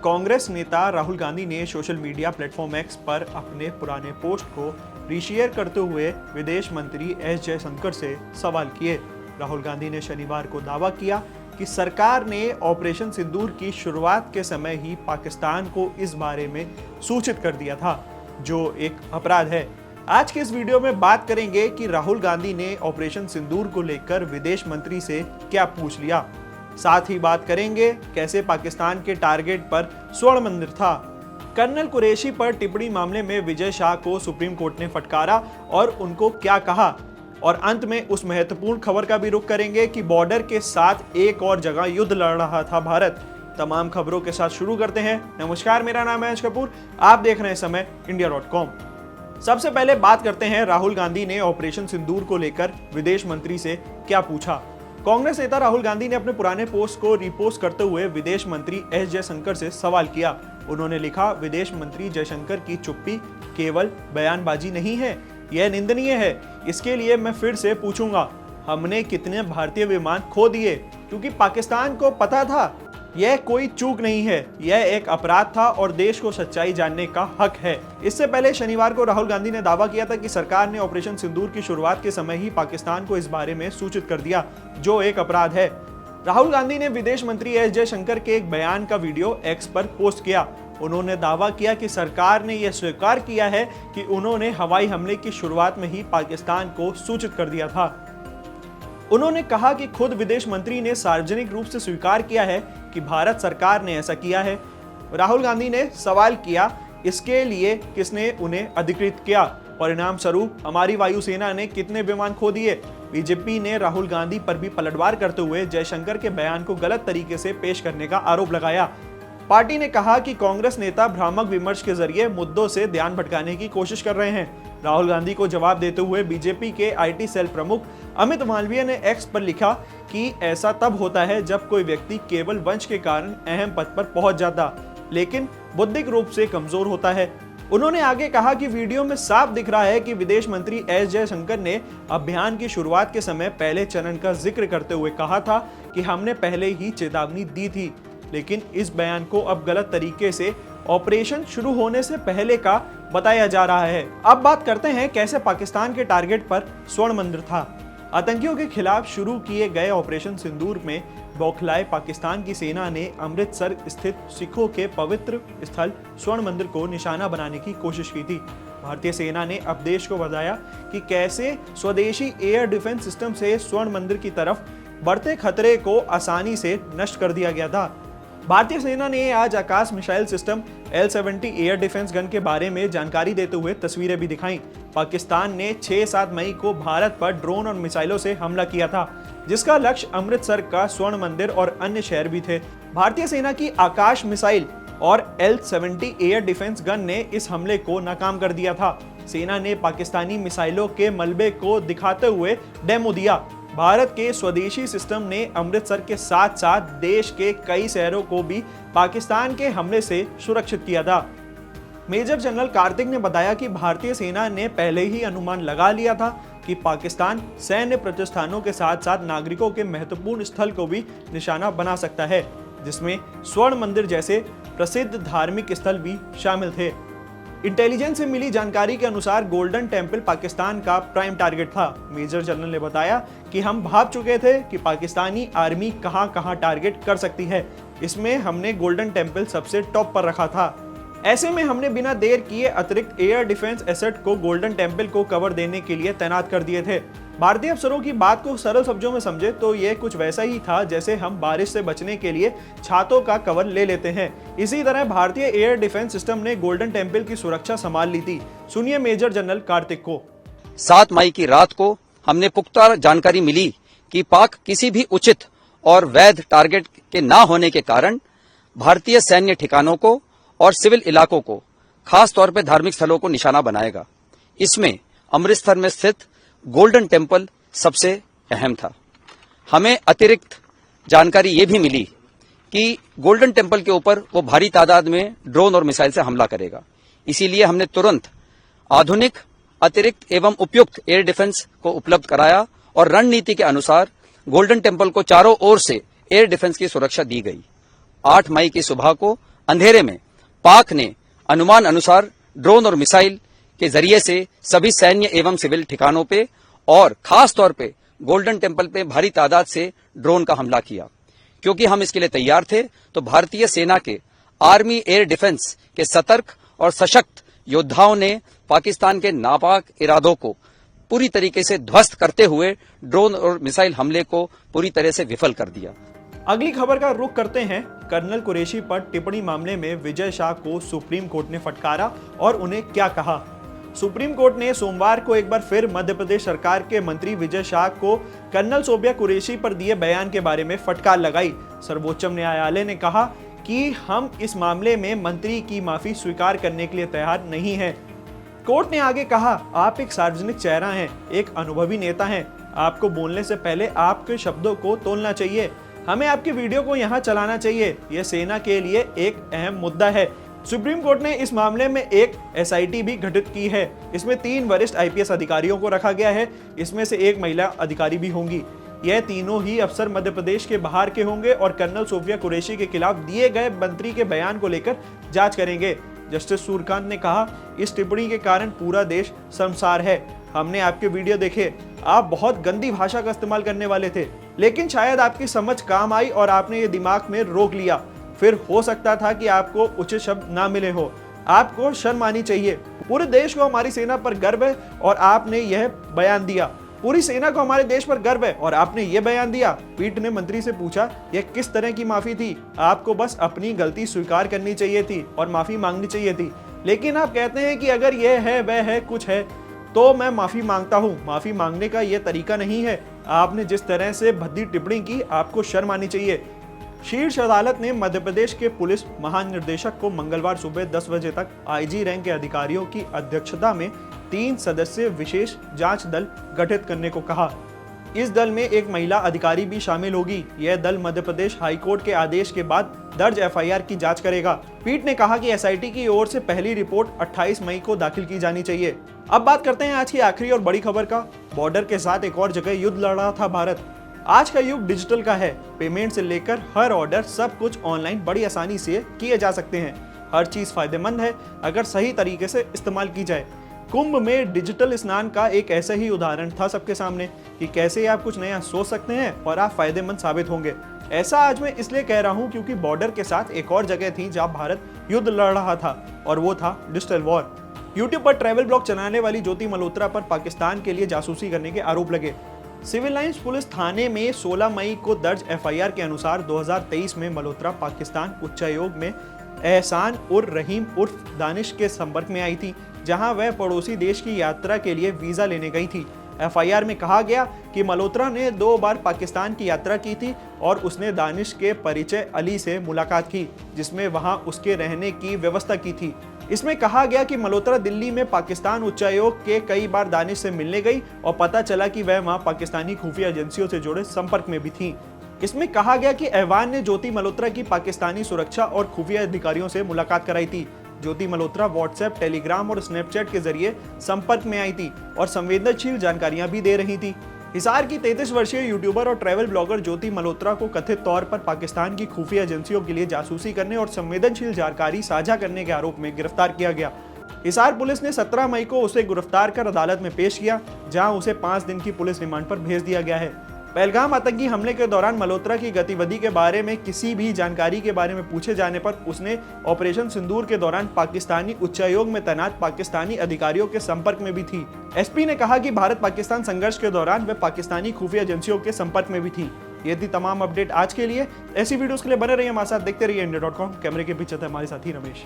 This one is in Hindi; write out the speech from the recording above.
कांग्रेस नेता राहुल गांधी ने सोशल मीडिया प्लेटफॉर्म एक्स पर अपने पुराने पोस्ट को रीशेयर करते हुए विदेश मंत्री एस जयशंकर से सवाल किए। राहुल गांधी ने शनिवार को दावा किया कि सरकार ने ऑपरेशन सिंदूर की शुरुआत के समय ही पाकिस्तान को इस बारे में सूचित कर दिया था, जो एक अपराध है। आज के इस वीडियो में बात करेंगे कि राहुल गांधी ने ऑपरेशन सिंदूर को लेकर विदेश मंत्री से क्या पूछ लिया। साथ ही बात करेंगे कैसे पाकिस्तान के टारगेट पर स्वर्ण मंदिर था। कर्नल कुरैशी पर टिप्पणी मामले में विजय शाह को सुप्रीम कोर्ट ने फटकारा और उनको क्या कहा। और अंत में उस महत्वपूर्ण खबर का भी रुख करेंगे कि बॉर्डर के साथ एक और जगह युद्ध लड़ रहा था भारत। तमाम खबरों के साथ शुरू करते हैं। नमस्कार, मेरा नाम है अंश कपूर, आप देख रहे हैं समय इंडिया.com। सबसे पहले बात करते हैं राहुल गांधी ने ऑपरेशन सिंदूर को लेकर विदेश मंत्री से क्या पूछा। कांग्रेस नेता राहुल गांधी ने अपने पुराने पोस्ट को रिपोस्ट करते हुए विदेश मंत्री एस जयशंकर से सवाल किया। उन्होंने लिखा, विदेश मंत्री जयशंकर की चुप्पी केवल बयानबाजी नहीं है, यह निंदनीय है। इसके लिए मैं फिर से पूछूंगा, हमने कितने भारतीय विमान खो दिए? क्योंकि पाकिस्तान को पता था यह कोई चूक नहीं है, यह एक अपराध था और देश को सच्चाई जानने का हक है। इससे पहले शनिवार को राहुल गांधी ने दावा किया था कि सरकार ने ऑपरेशन सिंदूर की शुरुआत के समय ही पाकिस्तान को इस बारे में सूचित कर दिया, जो एक अपराध है। राहुल गांधी ने विदेश मंत्री एस जयशंकर के एक बयान का वीडियो एक्स पर पोस्ट किया। उन्होंने दावा किया कि सरकार ने यह स्वीकार किया है कि उन्होंने हवाई हमले की शुरुआत में ही पाकिस्तान को सूचित कर दिया था। उन्होंने कहा कि खुद विदेश मंत्री ने सार्वजनिक रूप से स्वीकार किया है कि भारत सरकार ने ऐसा किया है। राहुल गांधी ने सवाल किया, इसके लिए किसने उन्हें अधिकृत किया? परिणाम स्वरूप हमारी वायुसेना ने कितने विमान खो दिए? बीजेपी ने राहुल गांधी पर भी पलटवार करते हुए जयशंकर के बयान को गलत तरीके से पेश करने का आरोप लगाया। पार्टी ने कहा कि कांग्रेस नेता भ्रामक विमर्श के जरिए मुद्दों से ध्यान भटकाने की कोशिश कर रहे हैं। राहुल गांधी को जवाब देते हुए बीजेपी के आईटी सेल प्रमुख अमित मालवीय ने एक्स पर लिखा कि ऐसा तब होता है जब कोई व्यक्ति केवल वंश के कारण अहम पद पर पहुंच जाता, लेकिन बौद्धिक रूप से कमजोर होता है। उन्होंने आगे कहा कि वीडियो में साफ दिख रहा है कि विदेश मंत्री एस जयशंकर ने अभियान की शुरुआत के समय पहले चरण का जिक्र करते हुए कहा था कि हमने पहले ही चेतावनी दी थी, लेकिन इस बयान को अब गलत तरीके से ऑपरेशन शुरू होने से पहले का बताया जा रहा है। अब बात करते हैं कैसे पाकिस्तान के टारगेट पर स्वर्ण मंदिर था। आतंकियों के खिलाफ शुरू किए गए ऑपरेशन सिंदूर में बौखलाए पाकिस्तान की सेना ने अमृतसर स्थित सिखों के पवित्र स्थल स्वर्ण मंदिर को निशाना बनाने की कोशिश की थी। भारतीय सेना ने अब देश को बताया कि कैसे स्वदेशी एयर डिफेंस सिस्टम से स्वर्ण मंदिर की तरफ बढ़ते खतरे को आसानी से नष्ट कर दिया गया था। भारतीय सेना ने आज Akash missile system L-70 air defence gun के बारे में जानकारी देते हुए तस्वीरें भी दिखाई। पाकिस्तान ने 6-7 मई को भारत पर ड्रोन और मिसाइलों से हमला किया था, जिसका लक्ष्य अमृतसर का स्वर्ण मंदिर और अन्य शहर भी थे। भारतीय सेना की आकाश मिसाइल और L-70 एयर डिफेंस गन ने इस हमले को नाकाम कर दिया था। सेना ने पाकिस्तानी मिसाइलों के मलबे को दिखाते हुए डेमो दिया। भारत के स्वदेशी सिस्टम ने अमृतसर के साथ साथ देश के कई शहरों को भी पाकिस्तान के हमले से सुरक्षित किया था। मेजर जनरल कार्तिक ने बताया कि भारतीय सेना ने पहले ही अनुमान लगा लिया था कि पाकिस्तान सैन्य प्रतिष्ठानों के साथ साथ नागरिकों के महत्वपूर्ण स्थल को भी निशाना बना सकता है, जिसमें स्वर्ण मंदिर जैसे प्रसिद्ध धार्मिक स्थल भी शामिल थे। इंटेलिजेंस से मिली जानकारी के अनुसार गोल्डन टेम्पल पाकिस्तान का प्राइम टारगेट था। मेजर जनरल ने बताया कि हम भाप चुके थे कि पाकिस्तानी आर्मी कहां टारगेट कर सकती है। इसमें हमने गोल्डन टेम्पल सबसे टॉप पर रखा था। ऐसे में हमने बिना देर किए अतिरिक्त एयर डिफेंस एसेट को गोल्डन टेम्पल को कवर देने के लिए तैनात कर दिए थे। भारतीय अफसरों की बात को सरल शब्दों में समझे तो यह कुछ वैसा ही था जैसे हम बारिश से बचने के लिए छातों का कवर ले लेते हैं। इसी तरह भारतीय एयर डिफेंस सिस्टम ने गोल्डन टेम्पल की सुरक्षा संभाल ली थी। सुनिए मेजर जनरल कार्तिक को। 7 मई की रात को हमने पुख्ता जानकारी मिली कि पाक किसी भी उचित और वैध टारगेट के ना होने के कारण भारतीय सैन्य ठिकानों को और सिविल इलाकों को, खास तौर पर धार्मिक स्थलों को निशाना बनाएगा। इसमें अमृतसर में स्थित गोल्डन टेम्पल सबसे अहम था। हमें अतिरिक्त जानकारी ये भी मिली कि गोल्डन टेम्पल के ऊपर वो भारी तादाद में ड्रोन और मिसाइल से हमला करेगा। इसीलिए हमने तुरंत आधुनिक, अतिरिक्त एवं उपयुक्त एयर डिफेंस को उपलब्ध कराया और रणनीति के अनुसार गोल्डन टेम्पल को चारों ओर से एयर डिफेंस की सुरक्षा दी गई। 8 मई की सुबह को अंधेरे में पाक ने अनुमान अनुसार ड्रोन और मिसाइल के जरिए से सभी सैन्य एवं सिविल ठिकानों पे और खास तौर पे गोल्डन टेम्पल पे भारी तादाद से ड्रोन का हमला किया। क्योंकि हम इसके लिए तैयार थे, तो भारतीय सेना के आर्मी एयर डिफेंस के सतर्क और सशक्त योद्धाओं ने पाकिस्तान के नापाक इरादों को पूरी तरीके से ध्वस्त करते हुए ड्रोन और मिसाइल हमले को पूरी तरह से विफल कर दिया। अगली खबर का रुख करते हैं। कर्नल कुरैशी पर टिप्पणी मामले में विजय शाह को सुप्रीम कोर्ट ने फटकारा और उन्हें क्या कहा। सुप्रीम कोर्ट ने सोमवार को एक बार फिर मध्य प्रदेश सरकार के मंत्री विजय शाह को कर्नल शोभिया कुरैशी पर दिए बयान के बारे में फटकार लगाई। सर्वोच्च न्यायालय ने कहा कि हम इस मामले में मंत्री की माफी स्वीकार करने के लिए तैयार नहीं हैं। कोर्ट ने आगे कहा, आप एक सार्वजनिक चेहरा हैं, एक अनुभवी नेता हैं। आपको बोलने से पहले आपके शब्दों को तोलना चाहिए। हमें आपकी वीडियो को यहाँ चलाना चाहिए। यह सेना के लिए एक अहम मुद्दा है। सुप्रीम कोर्ट ने इस मामले में एक एसआईटी भी गठित की है। इसमें 3 वरिष्ठ आईपीएस अधिकारियों को रखा गया है। इसमें से एक महिला अधिकारी भी होंगी। यह तीनों ही अफसर मध्य प्रदेश के बाहर के होंगे और कर्नल शोभिया कुरैशी के खिलाफ दिए गए मंत्री के बयान को लेकर जांच करेंगे। जस्टिस सूर्यकांत ने कहा, इस टिप्पणी के कारण पूरा देश शर्मसार है। हमने आपके वीडियो देखे, आप बहुत गंदी भाषा का इस्तेमाल करने वाले थे, लेकिन शायद आपकी समझ काम आई और आपने ये दिमाग में रोक लिया। फिर हो सकता था कि आपको उचित शब्द ना मिले हो। आपको शर्म आनी चाहिए। पूरे देश को हमारी सेना पर गर्व है और आपने यह बयान दिया। पूरी सेना को हमारे देश पर गर्व है और आपने ये बयान दिया। पीठ ने मंत्री से पूछा, यह किस तरह की माफी थी? आपको बस अपनी गलती स्वीकार करनी चाहिए थी और माफी मांगनी चाहिए थी। लेकिन आप कहते हैं कि अगर यह है, वह है, कुछ है, तो मैं माफी मांगता हूँ। माफी मांगने का यह तरीका नहीं है। आपने जिस तरह से भद्दी टिप्पणी की, आपको शर्म आनी चाहिए। शीर्ष अदालत ने मध्य प्रदेश के पुलिस महानिदेशक को मंगलवार सुबह 10 बजे तक आईजी रैंक के अधिकारियों की अध्यक्षता में 3 सदस्यीय विशेष जांच दल गठित करने को कहा। इस दल में एक महिला अधिकारी भी शामिल होगी। यह दल मध्य प्रदेश हाईकोर्ट के आदेश के बाद दर्ज एफआईआर की जांच करेगा। पीठ ने कहा कि एसआईटी की ओर से पहली रिपोर्ट 28 मई को दाखिल की जानी चाहिए। अब बात करते हैं आज की आखिरी और बड़ी खबर का। बॉर्डर के साथ एक और जगह युद्ध लड़ रहा था भारत। आज का युग डिजिटल का है। पेमेंट से लेकर हर ऑर्डर, सब कुछ ऑनलाइन बड़ी आसानी से किए जा सकते हैं। हर चीज फायदेमंद है अगर सही तरीके से इस्तेमाल की जाए। कुंभ में डिजिटल स्नान का एक ऐसा ही उदाहरण था सबके सामने कि कैसे आप कुछ नया सोच सकते हैं और आप फायदेमंद साबित होंगे। ऐसा आज मैं इसलिए कह रहा हूं क्योंकि बॉर्डर के साथ एक और जगह थी जहां भारत युद्ध लड़ रहा था और वो था डिजिटल वॉर। यूट्यूब पर ट्रैवल ब्लॉग चलाने वाली ज्योति मल्होत्रा पर पाकिस्तान के लिए जासूसी करने के आरोप लगे। सिविल लाइंस पुलिस थाने में 16 मई को दर्ज एफआईआर के अनुसार 2023 में मल्होत्रा पाकिस्तान उच्चायोग में एहसान उर रहीम उर्फ दानिश के संपर्क में आई थी, जहां वह पड़ोसी देश की यात्रा के लिए वीजा लेने गई थी। एफआईआर में कहा गया कि मल्होत्रा ने 2 बार पाकिस्तान की यात्रा की थी और उसने दानिश के परिचय अली से मुलाकात की, जिसमें वहां उसके रहने की व्यवस्था की थी। इसमें कहा गया कि मल्होत्रा दिल्ली में पाकिस्तान उच्चायोग के कई बार दानिश से मिलने गई और पता चला कि वह वहां पाकिस्तानी खुफिया एजेंसियों से जुड़े संपर्क में भी थी। इसमें कहा गया कि ऐवान ने ज्योति मल्होत्रा की पाकिस्तानी सुरक्षा और खुफिया अधिकारियों से मुलाकात कराई थी। ज्योति मल्होत्रा व्हाट्सएप, टेलीग्राम और स्नैपचैट के जरिए संपर्क में आई थी और संवेदनशील जानकारियां भी दे रही थी। हिसार की 33 वर्षीय यूट्यूबर और ट्रैवल ब्लॉगर ज्योति मल्होत्रा को कथित तौर पर पाकिस्तान की खुफिया एजेंसियों के लिए जासूसी करने और संवेदनशील जानकारी साझा करने के आरोप में गिरफ्तार किया गया। हिसार पुलिस ने 17 मई को उसे गिरफ्तार कर अदालत में पेश किया, जहां उसे 5 दिन की पुलिस रिमांड पर भेज दिया गया है। पहलगाम आतंकी हमले के दौरान मल्होत्रा की गतिविधि के बारे में किसी भी जानकारी के बारे में पूछे जाने पर उसने ऑपरेशन सिंदूर के दौरान पाकिस्तानी उच्चायोग में तैनात पाकिस्तानी अधिकारियों के संपर्क में भी थी। एसपी ने कहा कि भारत पाकिस्तान संघर्ष के दौरान वह पाकिस्तानी खुफिया एजेंसियों के संपर्क में भी थी। ये थी तमाम अपडेट आज के लिए। ऐसी वीडियोस के लिए बने रहिए हमारे साथ, देखते रहिए इंडिया.com। कैमरे के पीछे था हमारे साथी रमेश।